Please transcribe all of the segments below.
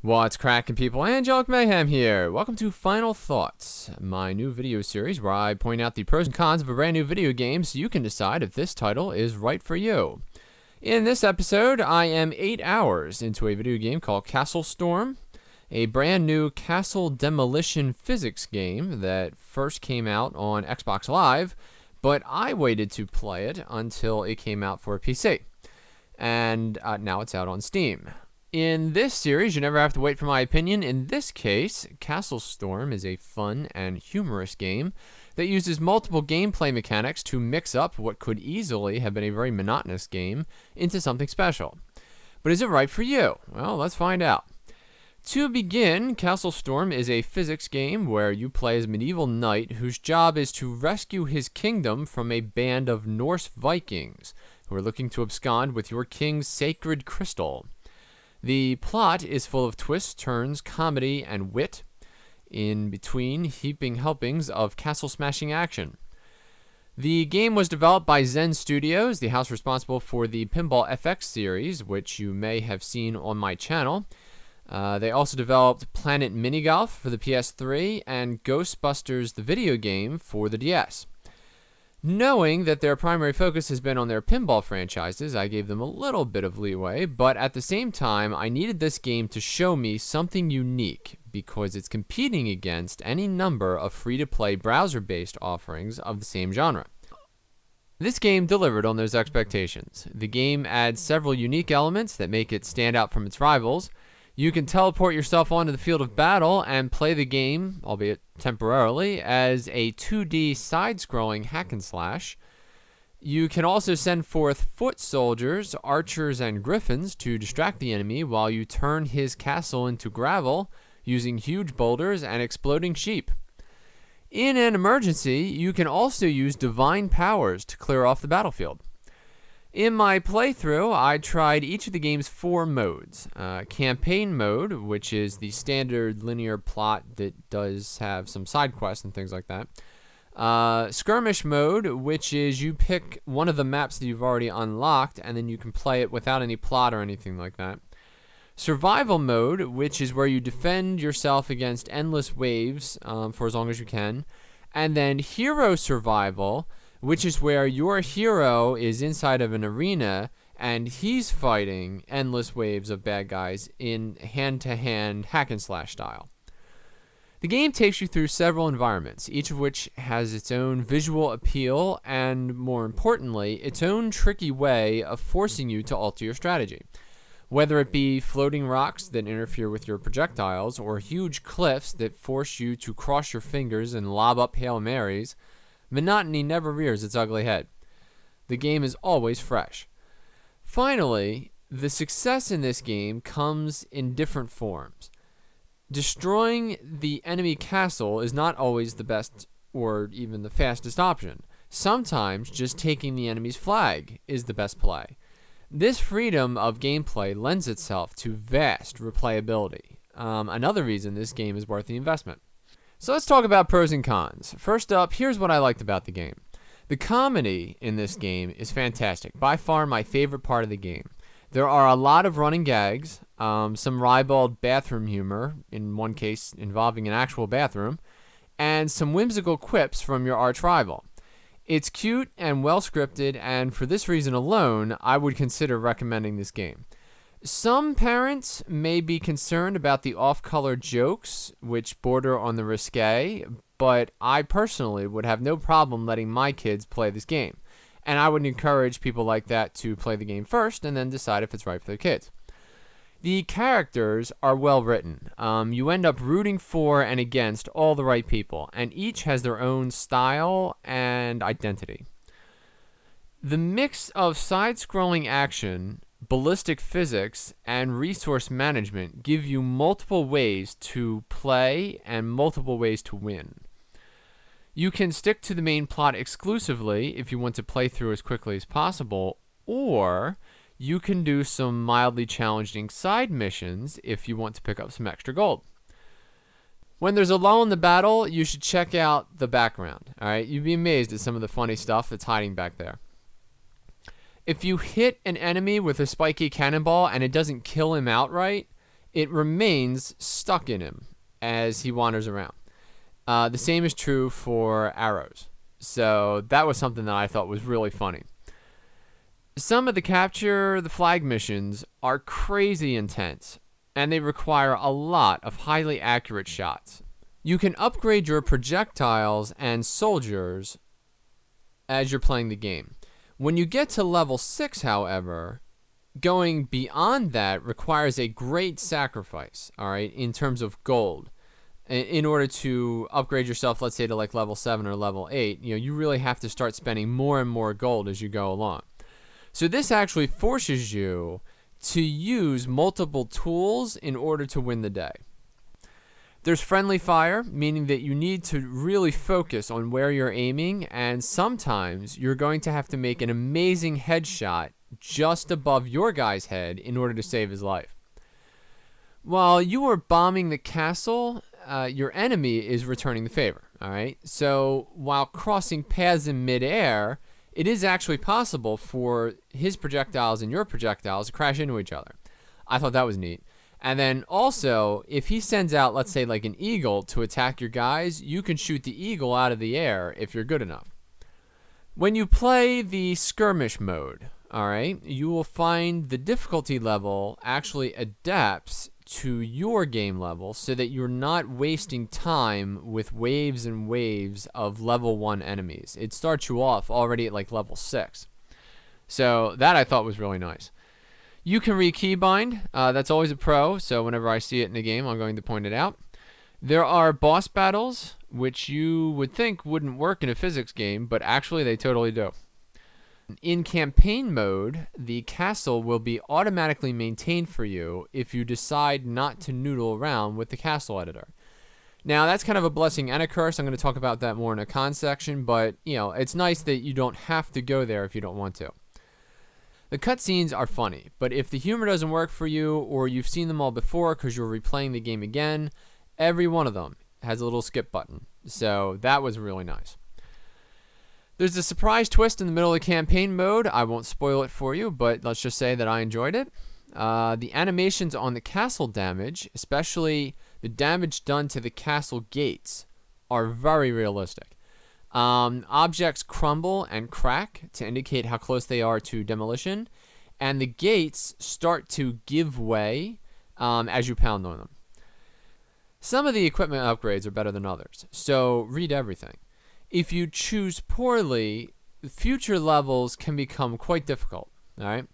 What's cracking, people? Angelic Mayhem here. Welcome to Final Thoughts, my new video series where I point out the pros and cons of a brand new video game so you can decide if this title is right for you. In this episode, I am 8 hours into a video game called Castlestorm, a brand new castle demolition physics game that first came out on Xbox Live, but I waited to play it until it came out for PC. And now it's out on Steam. In this series, you never have to wait for my opinion. In this case, Castlestorm is a fun and humorous game that uses multiple gameplay mechanics to mix up what could easily have been a very monotonous game into something special. But is it right for you? Well, let's find out. To begin, Castlestorm is a physics game where you play as a medieval knight whose job is to rescue his kingdom from a band of Norse Vikings who are looking to abscond with your king's sacred crystal. The plot is full of twists, turns, comedy, and wit, in between heaping helpings of castle-smashing action. The game was developed by Zen Studios, the house responsible for the Pinball FX series, which you may have seen on my channel. They also developed Planet Minigolf for the PS3 and Ghostbusters the video game for the DS. Knowing that their primary focus has been on their pinball franchises, I gave them a little bit of leeway, but at the same time, I needed this game to show me something unique because it's competing against any number of free-to-play browser-based offerings of the same genre. This game delivered on those expectations. The game adds several unique elements that make it stand out from its rivals. You can teleport yourself onto the field of battle and play the game, albeit temporarily, as a 2D side-scrolling hack and slash. You can also send forth foot soldiers, archers, and griffins to distract the enemy while you turn his castle into gravel using huge boulders and exploding sheep. In an emergency, you can also use divine powers to clear off the battlefield. In my playthrough, I tried each of the game's 4 modes. Campaign mode, which is the standard linear plot that does have some side quests and things like that. Skirmish mode, which is you pick one of the maps that you've already unlocked, and then you can play it without any plot or anything like that. Survival mode, which is where you defend yourself against endless waves for as long as you can. And then Hero Survival, which is where your hero is inside of an arena and he's fighting endless waves of bad guys in hand-to-hand hack-and-slash style. The game takes you through several environments, each of which has its own visual appeal and, more importantly, its own tricky way of forcing you to alter your strategy. Whether it be floating rocks that interfere with your projectiles or huge cliffs that force you to cross your fingers and lob up Hail Marys, monotony never rears its ugly head. The game is always fresh. Finally, the success in this game comes in different forms. Destroying the enemy castle is not always the best or even the fastest option. Sometimes just taking the enemy's flag is the best play. This freedom of gameplay lends itself to vast replayability. Another reason this game is worth the investment. So let's talk about pros and cons. First up, here's what I liked about the game. The comedy in this game is fantastic. By far my favorite part of the game. There are a lot of running gags, some ribald bathroom humor, in one case involving an actual bathroom, and some whimsical quips from your arch rival. It's cute and well scripted, and for this reason alone, I would consider recommending this game. Some parents may be concerned about the off-color jokes, which border on the risque, but I personally would have no problem letting my kids play this game. And I would encourage people like that to play the game first and then decide if it's right for their kids. The characters are well written. You end up rooting for and against all the right people, and each has their own style and identity. The mix of side-scrolling action, ballistic physics, and resource management give you multiple ways to play and multiple ways to win. You can stick to the main plot exclusively if you want to play through as quickly as possible, or you can do some mildly challenging side missions if you want to pick up some extra gold. When there's a lull in the battle, you should check out the background. Alright, you'd be amazed at some of the funny stuff that's hiding back there. If you hit an enemy with a spiky cannonball and it doesn't kill him outright, it remains stuck in him as he wanders around. The same is true for arrows. So that was something that I thought was really funny. Some of the capture the flag missions are crazy intense, and they require a lot of highly accurate shots. You can upgrade your projectiles and soldiers as you're playing the game. When you get to level 6, however, going beyond that requires a great sacrifice, all right, in terms of gold. In order to upgrade yourself, let's say to like level 7 or level 8, you really have to start spending more and more gold as you go along. So this actually forces you to use multiple tools in order to win the day. There's friendly fire, meaning that you need to really focus on where you're aiming, and sometimes you're going to have to make an amazing headshot just above your guy's head in order to save his life. While you are bombing the castle, your enemy is returning the favor, all right? So while crossing paths in midair, it is actually possible for his projectiles and your projectiles to crash into each other. I thought that was neat. And then also, if he sends out, let's say, like an eagle to attack your guys, you can shoot the eagle out of the air if you're good enough. When you play the skirmish mode, all right, you will find the difficulty level actually adapts to your game level so that you're not wasting time with waves and waves of level 1 enemies. It starts you off already at like level 6. So that I thought was really nice. You can re-keybind. That's always a pro, so whenever I see it in the game, I'm going to point it out. There are boss battles, which you would think wouldn't work in a physics game, but actually they totally do. In campaign mode, the castle will be automatically maintained for you if you decide not to noodle around with the castle editor. Now, that's kind of a blessing and a curse. I'm going to talk about that more in a con section, but, it's nice that you don't have to go there if you don't want to. The cutscenes are funny, but if the humor doesn't work for you or you've seen them all before because you're replaying the game again, every one of them has a little skip button. So that was really nice. There's a surprise twist in the middle of the campaign mode. I won't spoil it for you, but let's just say that I enjoyed it. The animations on the castle damage, especially the damage done to the castle gates, are very realistic. Objects crumble and crack to indicate how close they are to demolition, and the gates start to give way as you pound on them. Some of the equipment upgrades are better than others, so read everything. If you choose poorly, future levels can become quite difficult, all right?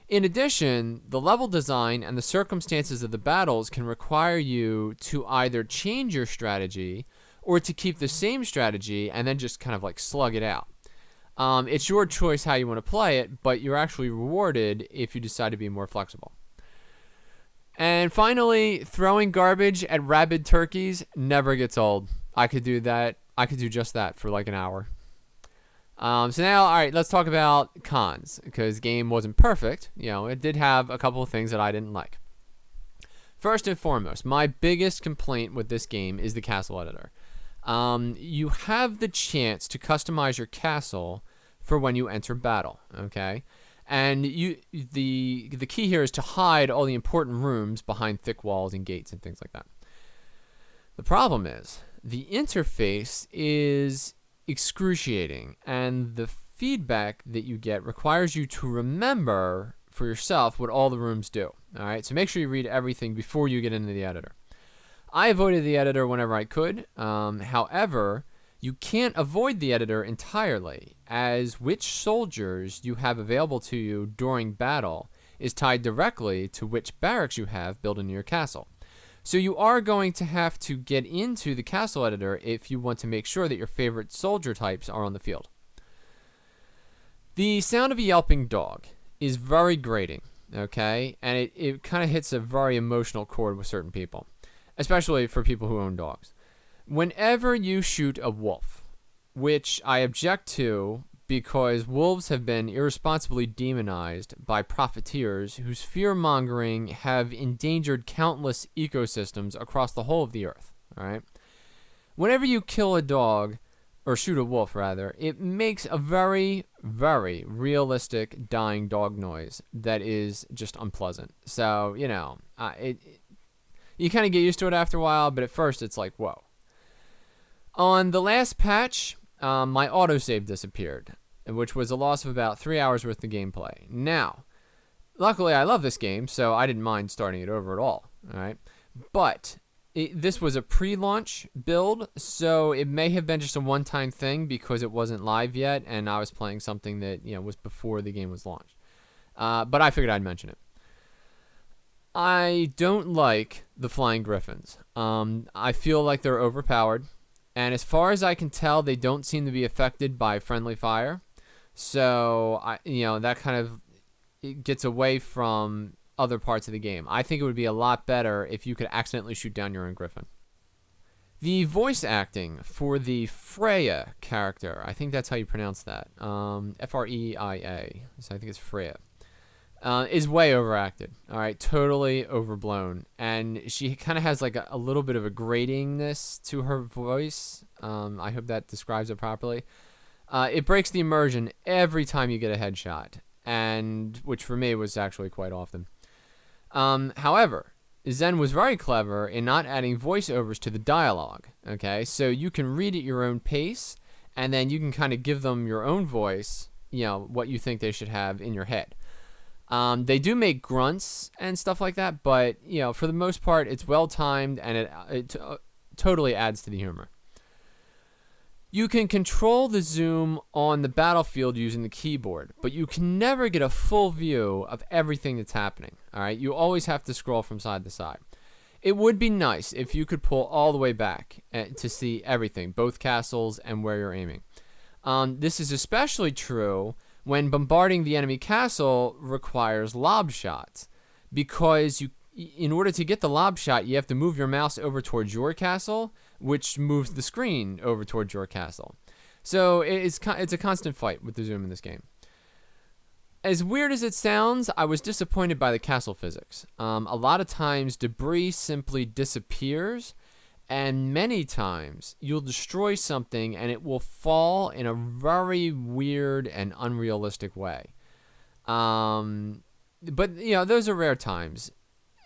In addition, the level design and the circumstances of the battles can require you to either change your strategy or to keep the same strategy and then just kind of like slug it out. It's your choice how you want to play it, but you're actually rewarded if you decide to be more flexible. And finally, throwing garbage at rabid turkeys never gets old. I could do that. I could do just that for like an hour. So now, all right, let's talk about cons, because the game wasn't perfect. It did have a couple of things that I didn't like. First and foremost, my biggest complaint with this game is the castle editor. You have the chance to customize your castle for when you enter battle, okay? And the key here is to hide all the important rooms behind thick walls and gates and things like that. The problem is the interface is excruciating, and the feedback that you get requires you to remember for yourself what all the rooms do. All right, so make sure you read everything before you get into the editor. I avoided the editor whenever I could. However, you can't avoid the editor entirely, as which soldiers you have available to you during battle is tied directly to which barracks you have built into your castle. So you are going to have to get into the castle editor if you want to make sure that your favorite soldier types are on the field. The sound of a yelping dog is very grating, okay? And it kind of hits a very emotional chord with certain people, especially for people who own dogs. Whenever you shoot a wolf, which I object to because wolves have been irresponsibly demonized by profiteers whose fear-mongering have endangered countless ecosystems across the whole of the earth, all right? Whenever you kill a dog, or shoot a wolf rather, it makes a very, very realistic dying dog noise that is just unpleasant. So, You kind of get used to it after a while, but at first it's like, whoa. On the last patch, my autosave disappeared, which was a loss of about 3 hours worth of gameplay. Now, luckily I love this game, so I didn't mind starting it over at all. All right, but this was a pre-launch build, so it may have been just a one-time thing because it wasn't live yet, and I was playing something that was before the game was launched. But I figured I'd mention it. I don't like the flying griffins. I feel like they're overpowered, and as far as I can tell, they don't seem to be affected by friendly fire. So that kind of it gets away from other parts of the game. I think it would be a lot better if you could accidentally shoot down your own griffin. The voice acting for the Freya character, I think that's how you pronounce that, Freia, so I think it's Freya, is way overacted. All right, totally overblown, and she kind of has like a little bit of a gratingness to her voice. I hope that describes it properly. It breaks the immersion every time you get a headshot, and which for me was actually quite often. However, Zen was very clever in not adding voiceovers to the dialogue. Okay, so you can read at your own pace, and then you can kind of give them your own voice, what you think they should have in your head. They do make grunts and stuff like that, but for the most part, it's well timed, and it totally adds to the humor. You can control the zoom on the battlefield using the keyboard, but you can never get a full view of everything that's happening. All right, you always have to scroll from side to side. It would be nice if you could pull all the way back to see everything, both castles and where you're aiming. This is especially true when bombarding the enemy castle requires lob shots, because in order to get the lob shot, you have to move your mouse over towards your castle, which moves the screen over towards your castle. So it's a constant fight with the zoom in this game. As weird as it sounds, I was disappointed by the castle physics. A lot of times, debris simply disappears, and many times you'll destroy something and it will fall in a very weird and unrealistic way. But those are rare times.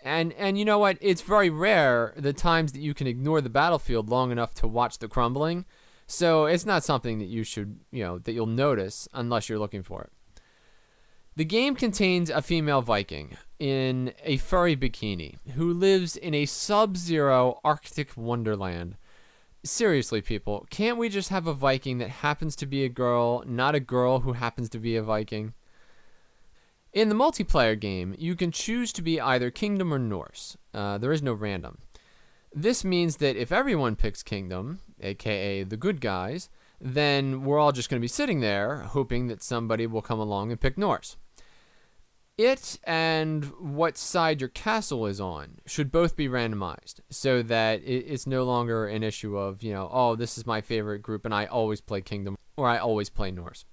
And you know what? It's very rare the times that you can ignore the battlefield long enough to watch the crumbling. So it's not something that you should, that you'll notice unless you're looking for it. The game contains a female Viking in a furry bikini who lives in a sub-zero Arctic wonderland. Seriously, people, can't we just have a Viking that happens to be a girl, not a girl who happens to be a Viking? In the multiplayer game, you can choose to be either Kingdom or Norse. There is no random. This means that if everyone picks Kingdom, aka the good guys, then we're all just going to be sitting there hoping that somebody will come along and pick Norse. It and what side your castle is on should both be randomized so that it's no longer an issue of, oh, this is my favorite group and I always play Kingdom or I always play Norse.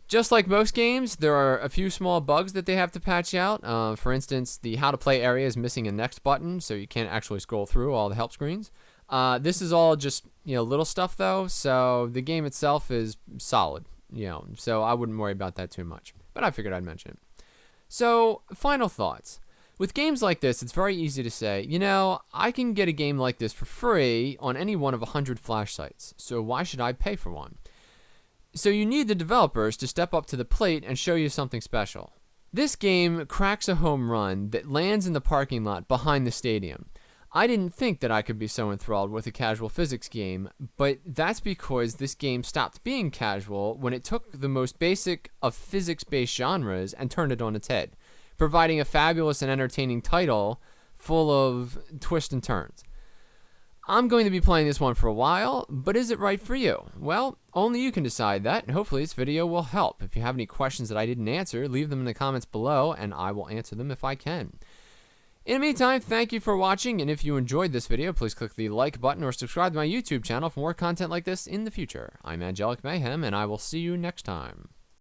Just like most games, there are a few small bugs that they have to patch out. For instance, the how to play area is missing a next button, so you can't actually scroll through all the help screens. This is all just little stuff though, so the game itself is solid. So I wouldn't worry about that too much. But I figured I'd mention it. So final thoughts. With games like this, it's very easy to say, I can get a game like this for free on any one of 100 flash sites. So why should I pay for one? So you need the developers to step up to the plate and show you something special. This game cracks a home run that lands in the parking lot behind the stadium. I didn't think that I could be so enthralled with a casual physics game, but that's because this game stopped being casual when it took the most basic of physics-based genres and turned it on its head, providing a fabulous and entertaining title full of twists and turns. I'm going to be playing this one for a while, but is it right for you? Well, only you can decide that, and hopefully this video will help. If you have any questions that I didn't answer, leave them in the comments below, and I will answer them if I can. In the meantime, thank you for watching, and if you enjoyed this video, please click the like button or subscribe to my YouTube channel for more content like this in the future. I'm Angelic Mayhem, and I will see you next time.